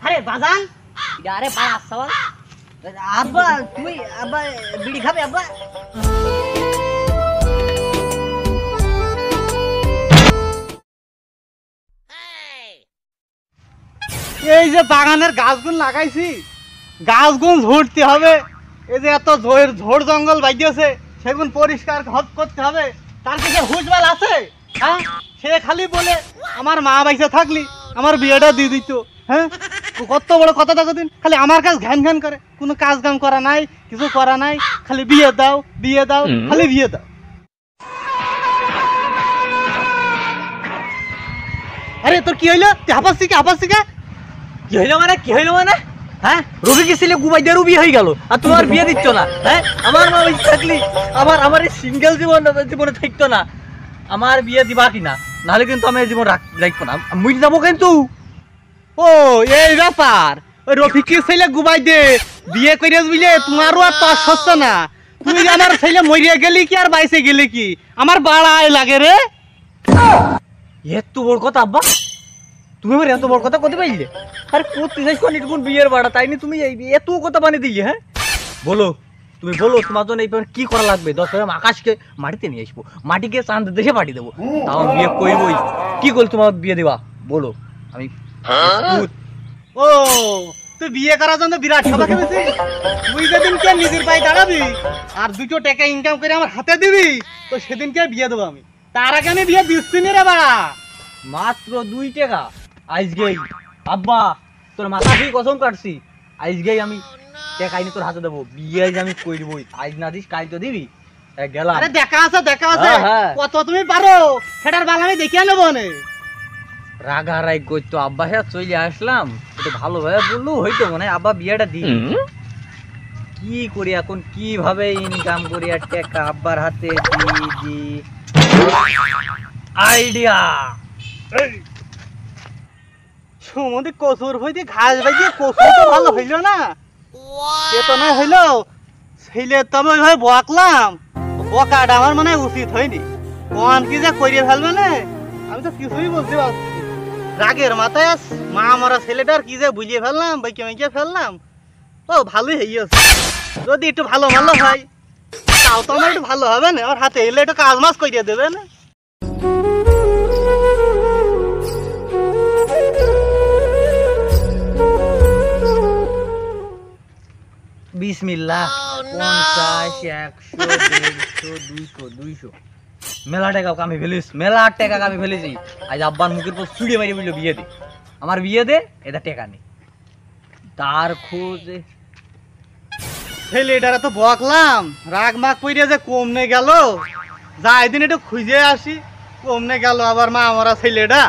আরে বাজান আরে পাড়া সওয়াল আব্বা তুই আব্বা বিড়ি খাবে আব্বা এই যে বাগানের গাছগুলো লাগাইছি গাছগুলো ঝুড়তে হবে এই যে এত ঝোড় জঙ্গল বাইদিয়েছে সেগুলো পরিষ্কার করতে হবে তার কিছু হুঁশবাল আছে হ্যাঁ সে খালি বলে আমার মা বাইসে থাকলি আমার বিয়েটা দিয়ে দিত হ্যাঁ কত বড় কথা দেখো দিন খালি আমার কাছে ঘ্যান ঘ্যান করে কোনো কাজ কাম করা নাই কিছু করা নাই খালি বিয়ে দাও খালি বিয়ে দাও আরে তোর কি হইলো তুই হাঁপাচ্ছি কে কি হইলো মানে হ্যাঁ রবি কি ছেলে গুবাইদারও বিয়ে হয়ে গেল আর তোমার বিয়ে দিচ্ছ না হ্যাঁ আমার মা বাইসে থাকলি আমার এই সিঙ্গেল জীবনে থাকতো না আমার বিয়ে দিবা কিনা নাহলে কিন্তু আমি জীবন রাখবো না মুই যাবো কিন্তু ও এই ব্যাপার ওই রফিকের ছেলে গুবাই দে বিয়ে করে বুঝলে তোমারও আর তো সস্তা না তুমি আমার ছেলে মরিয়া গেলি কি আর বাইসে গেলে কি আমার বাড়াই লাগে রে এত বড় কথা আব্বা তুমি আমার এত বড় কথা কতে পাইলে আরে করতে চাইছ কোন বিয়ের বাড়া তাই নি তুমি এত কথা বানিয়ে দিলে হ্যাঁ বলো তুমি বলো তোমার জন্য এই কি করা লাগবে 10 গ্রাম আকাশকে মাটিতে নিয়ে আসবো মাটিকে চাঁদ দেশে পাঠিয়ে দেবো তাও বিয়ে করবই কি করলে তোমার বিয়ে দেবা বলো আমি ও তুই বিয়ে করার জন্য বিরাট সভা খেয়েছিস তুই যেদিনকে নিজের পায়ে দাঁড়াবি আর 2 টাকা ইনকাম করে আমার হাতে দিবি তো সেদিনকে বিয়ে দেবো আমি তার আগে আমি বিয়ে দিচ্ছি না রে বাড়া মাত্র 2 টাকা আজকেই আব্বা তোর মাথা দিয়ে কসম কাটছি আজকেই আমি টাকা আইনি তোর হাতে দেবো বিয়ে আমি করবই আজ না দিস কাল তো দিবি গেলাম আরে দেখা আছে কত তুমি পারো সেটার বাল আমি দেখিয়ে নেবো না রাগারাই করতো আব্বা হ্যাঁ চলে আসলাম একটু ভালোভাবে বললো হয়তো মনে হয় আব্বা বিয়েটা দিই কি করি এখন কিভাবে ইনকাম করি আর টাকা আব্বার হাতে দি আইডিয়া সমুদ্রে কচুর হইতে ঘাস বাইতে কচুর তো ভালো হইলো না সে তো না হইলো ছেলে তো আমি ওইভাবে বকলাম বকাটা আমার মনে হয় উচিত হয়নি কোন কি যে করিয়ে ফেলবে না আমি তো কিছুই বলতে পারছি রাগের মাথায় মা মরা ছেলেটার কি যে বুঝিয়ে ফেললাম বাইকে ফেললাম ও ভালোই হইয়াছে যদি একটু ভালো হয় তাও তো আমার একটু ভালো হবে না আমার হাতে এলে একটু কাজ মাছ করিয়ে দেবে না বিসমিল্লাহ 50 100 150 200 মেলা টাকা কামি ফেলেছি আজ আব্বার মুখের পর ছুড়ে মারি বললো বিয়ে দে আমার বিয়ে দে এটা টাকা নেই তার খোঁজে ছেলেটারা তো বকলাম রাগ মাগ পইরে যে কমনে গেল যাই দিন একটু খুঁজে আসি কমনে গেল আবার মা মরা ছেলেটা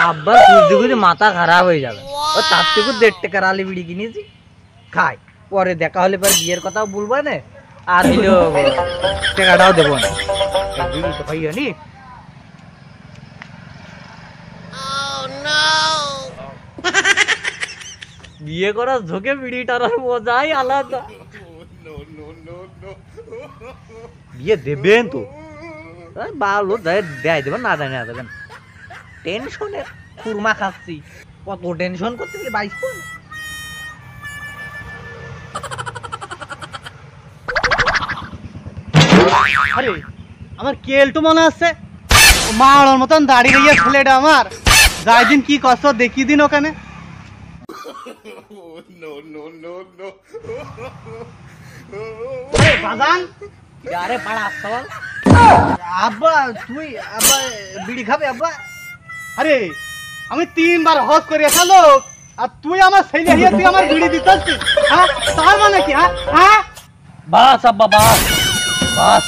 আব্বার খুঁজতে মাথা খারাপ হয়ে যাবে ও তার থেকে 1.5 টাকার আলি বিড়ি কিনেছি খাই পরে দেখা হলে পরে বিয়ের কথাও বলবো না আর টাকাটাও দেবো না বিড়ি তো খাইয়া নি বিয়ে করার ঝোঁকে বিড়িটার মজাই আলাদা বিয়ে দেবেন তো ভালো দেয় দেবেন না দেবেন টেনশনে খুরমা খাচ্ছি কত টেনশন করতে গেলে 22 আরে আমার কেলটু মনে আছে মার মতন দাঁড়িয়ে গিয়ে ছেলেটা আমার যাই দিন কি কষ্ট দেখিয়ে দিন ওখানে বাজান আরে পাড়া সওয়াল আব্বা তুই আব্বা বিড়ি খাবে আব্বা আরে আমি 3 বার হজ করে আসলো আর তুই আমার ছেলে হিয়া তুই আমার বিড়ি দিতেছিস হ্যাঁ তার মানে কি হ্যাঁ বাস আব্বা বাস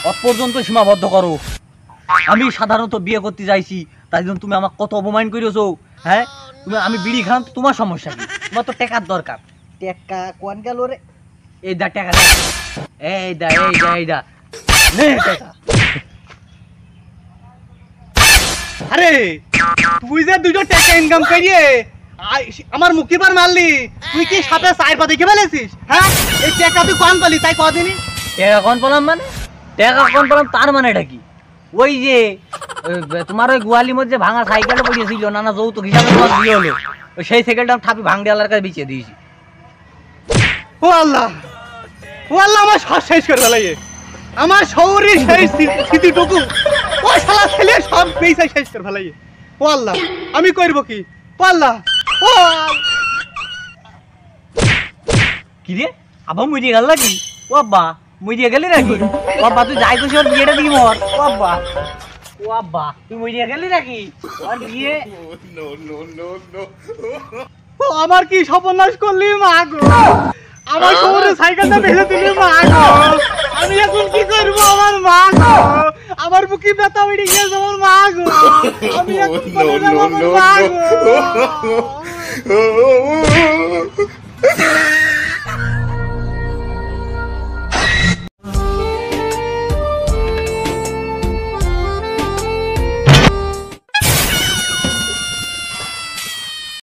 অত পর্যন্ত সীমাবদ্ধ করো আমি সাধারণত বিয়ে করতে যাইছি তাই জন্য তুমি আমাকে কত অপমান করেছো হ্যাঁ তুমি আমি বিড়ি খান তোমার সমস্যা কি তোমার তো টাকার দরকার টাকা কোন গেল রে এই দা টাকা এই দা নে টাকা আরে তুই যে 2 টাকা ইনকাম করিয়ে আমার মুখে পার মারলি তুই কি সাথে চায়ের পা দেখে ফেলেছিস হ্যাঁ এই টাকা তুই কোন পালি তাই কদিনই টাকা কোন পেলাম মানে টাকা কোন পেলাম তার মানে এটা কি ওই যে তোমার ওই গোয়ালির মধ্যে ভাঙা সাইকেলটা পড়িয়েছিল নানা যৌতুক হিসাবে তোমার বিয়ে হলো, ওই সেই সাইকেলটা আমি ঠাপি ভাঙ দেওয়ার কাছে বিছিয়ে দিয়েছি। ও আল্লাহ, ও আল্লাহ, আমার শ্বাস শেষ করে ফেলাইয়ে, আমার শরীর সেই স্মৃতিটুকু ও শালা ছেলে সব পয়সা শেষ করে ফেলাইয়ে। ও আল্লাহ, আমি করবো কি? ও আল্লাহ, ও কি রে আব্বা মরিয়ে গেল নাকি? ও আব্বা মরিয়ে গেলি নাকি? ও আব্বা তুই যাই খুশি ওর বিয়েটা দিবি মর। ও আব্বা, ও আব্বা তুই মরিয়ে গেলি নাকি? ওর বিয়ে ও আমার কি সর্বনাশ করলি মা গো, আমার শহরে সাইকেলটা ভেঙে দিলি মা গো, আমি এখন কি করবো আমার মা গো, আমার বুকে ব্যথা বেড়ে গেছে আমার মা গো, আমি এখন কোথায় যাবো আমার মা গো।